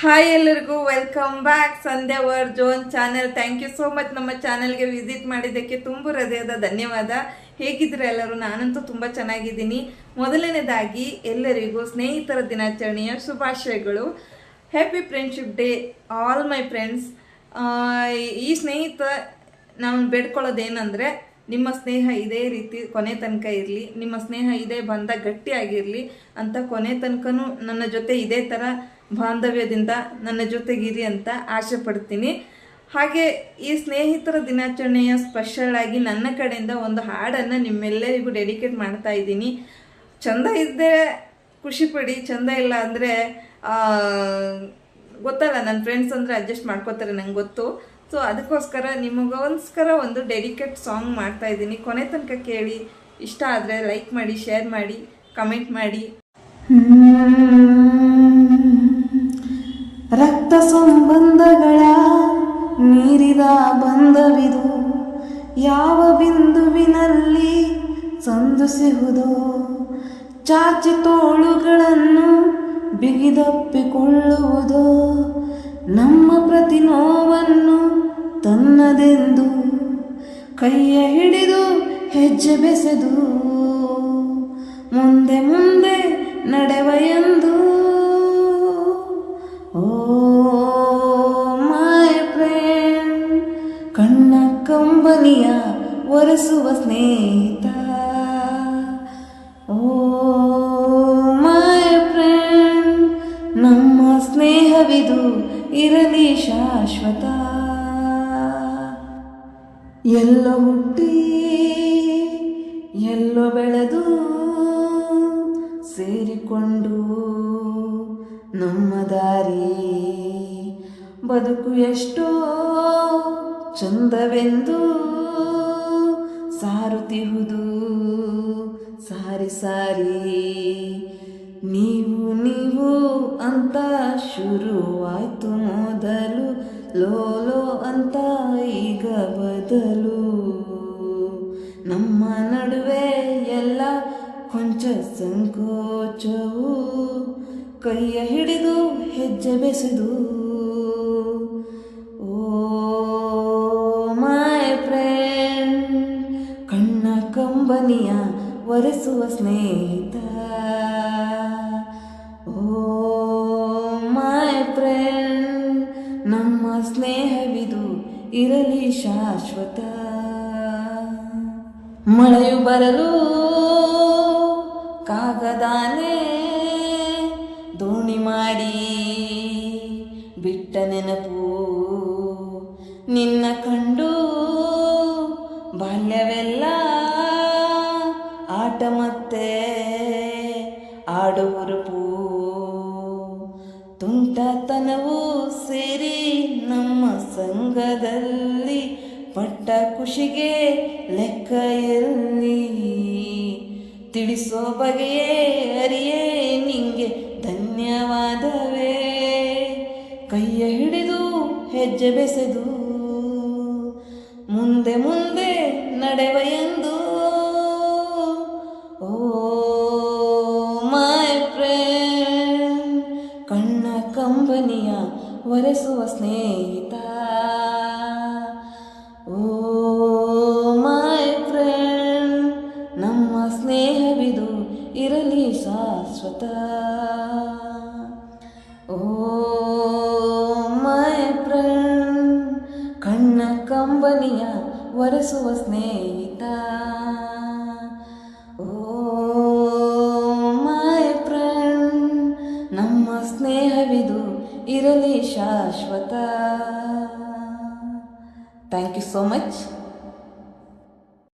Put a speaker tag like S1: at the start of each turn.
S1: Hi ಎಲ್ಲರಿಗೂ welcome back Sandhya ವರ್ zone channel. Thank you so much ನಮ್ಮ ಚಾನೆಲ್ಗೆ ವಿಸಿಟ್ ಮಾಡಿದ್ದಕ್ಕೆ ತುಂಬ ಹೃದಯದ ಧನ್ಯವಾದ. ಹೇಗಿದ್ರೆ ಎಲ್ಲರೂ? ನಾನಂತೂ ತುಂಬ ಚೆನ್ನಾಗಿದ್ದೀನಿ. ಮೊದಲನೇದಾಗಿ ಎಲ್ಲರಿಗೂ ಸ್ನೇಹಿತರ ದಿನಾಚರಣೆಯ ಶುಭಾಶಯಗಳು. Happy friendship day all my friends. ಈ ಸ್ನೇಹಿತ ನಾನು ಬೇಡ್ಕೊಳ್ಳೋದೇನೆಂದರೆ, ನಿಮ್ಮ ಸ್ನೇಹ ಇದೇ ರೀತಿ ಕೊನೆ ತನಕ ಇರಲಿ, ನಿಮ್ಮ ಸ್ನೇಹ ಇದೇ ಬಂಧ ಗಟ್ಟಿಯಾಗಿರಲಿ ಅಂತ ಕೊನೆ ತನಕನೂ ನನ್ನ ಜೊತೆ ಇದೇ ಥರ ಬಾಂಧವ್ಯದಿಂದ ನನ್ನ ಜೊತೆಗಿರಿ ಅಂತ ಆಸೆ ಪಡ್ತೀನಿ. ಹಾಗೆ ಈ ಸ್ನೇಹಿತರ ದಿನಾಚರಣೆಯ ಸ್ಪೆಷಲ್ ಆಗಿ ನನ್ನ ಕಡೆಯಿಂದ ಒಂದು ಹಾಡನ್ನು ನಿಮ್ಮೆಲ್ಲರಿಗೂ ಡೆಡಿಕೇಟ್ ಮಾಡ್ತಾ ಇದ್ದೀನಿ. ಚಂದ ಇದ್ದರೆ ಖುಷಿಪಡಿ, ಚಂದ ಇಲ್ಲ ಅಂದರೆ ಗೊತ್ತಲ್ಲ, ನನ್ನ ಫ್ರೆಂಡ್ಸ್ ಅಂದರೆ ಅಡ್ಜಸ್ಟ್ ಮಾಡ್ಕೋತಾರೆ, ನಂಗೆ ಗೊತ್ತು. ಸೊ ಅದಕ್ಕೋಸ್ಕರ ನಿಮಗೋಸ್ಕರ ಒಂದು ಡೆಡಿಕೇಟ್ ಸಾಂಗ್ ಮಾಡ್ತಾ ಇದ್ದೀನಿ. ಕೊನೆ ತನಕ ಕೇಳಿ, ಇಷ್ಟ ಆದರೆ ಲೈಕ್ ಮಾಡಿ, ಶೇರ್ ಮಾಡಿ, ಕಮೆಂಟ್ ಮಾಡಿ.
S2: ರಕ್ತ ಸಂಬಂಧಗಳ ಮೀರಿದ ಬಂಧವಿದು, ಯಾವ ಬಿಂದುವಿನಲ್ಲಿ ಸಂಧಿಸುವುದೋ, ಚಾಚಿ ತೋಳುಗಳನ್ನು ಬಿಗಿದಪ್ಪಿಕೊಳ್ಳುವುದೋ, ನಮ್ಮ ಪ್ರತಿ ನೋವನ್ನು ತನ್ನದೆಂದು ಕೈಯ ಹಿಡಿದು ಹೆಜ್ಜೆ ಬೆಸೆದು ಮುಂದೆ ಮುಂದೆ ನಡೆವ ಎಂದು. ಓ ಮೈ ಫ್ರೆಂಡ್, ಕಣ್ಣ ಕಂಬನಿಯ ಒರೆಸುವ ಸ್ನೇಹಿತ. ಓ ಮೈ ಫ್ರೆಂಡ್, ನಮ್ಮ ಸ್ನೇಹವಿದು ಇರಲಿ ಶಾಶ್ವತ. ಎಲ್ಲೋ ಹುಟ್ಟಿ ಎಲ್ಲೋ ಬೆಳೆದು ಸೇರಿಕೊಂಡು ನಮ್ಮ ದಾರಿ ಬದುಕು ಎಷ್ಟೋ ಚಂದವೆಂದು ಸಾರುತ್ತಿಹುದು ಸಾರಿ ಸಾರಿ. ನೀವು ನೀವು ಅಂತ ಶುರುವಾಯ್ತು ಮೊದಲು, ಲೋಲೋ ಅಂತ ಈಗ ಬದಲು. ನಮ್ಮ ನಡುವೆ ಎಲ್ಲ ಕೊಂಚ ಸಂಕೋಚವು, ಕೈಯ ಹಿಡಿದು ಹೆಜ್ಜೆ ಬೆಸೆದು. ಓ ಮೈ ಫ್ರೆಂಡ್, ಕಣ್ಣ ಕಂಬನಿಯ ಒರೆಸುವ ಸ್ನೇಹಿತ. ಓ ಮೈ ಫ್ರೆಂಡ್, ನಮ್ಮ ಸ್ನೇಹವಿದು ಇರಲಿ ಶಾಶ್ವತ. ಮಳೆಯು ಬರಲು ಕಾಗದಾನೆ ದೋಣಿ ಮಾಡಿ ಬಿಟ್ಟ ನೆನಪು, ನಿನ್ನ ಕಂಡು ಬಾಲ್ಯವೆಲ್ಲ ಆಟ ಮತ್ತೆ ಆಡುವುರುಪು, ತುಂಟತನವು ಸೇರಿ ನಮ್ಮ ಸಂಘದಲ್ಲಿ ಪಟ್ಟ ಖುಷಿಗೆ ಲೆಕ್ಕ ಎಲ್ಲಿ. ತಿಳಿಸೋ ಬಗೆಯೇ ಅರಿಯೇ ನಿಂಗೆ ಧನ್ಯವಾದವೇ, ಕೈಯ ಹಿಡಿದು ಹೆಜ್ಜೆ ಬೆಸೆದು ಮುಂದೆ ಮುಂದೆ ನಡೆವ ಎಂದು. ಓ ಮೈ ಫ್ರೆಂಡ್, ಕಣ್ಣ ಕಂಬನಿಯ ಒರೆಸುವ ಸ್ನೇಹಿತ. ಓ ಮೈ ಫ್ರೆಂಡ್, ನಮ್ಮ ಸ್ನೇಹವಿದು ಇರಲಿ ಶಾಶ್ವತ. ಓ ಮೈ ಫ್ರೆಂಡ್, ಕಣ್ಣ ಕಂಬನಿಯ ಒರೆಸುವ ಸ್ನೇಹಿತ. ಓ ಮೈ ಫ್ರೆಂಡ್, ನಮ್ಮ ಸ್ನೇಹವಿದು ಇರಲಿ ಶಾಶ್ವತ. Thank you so much.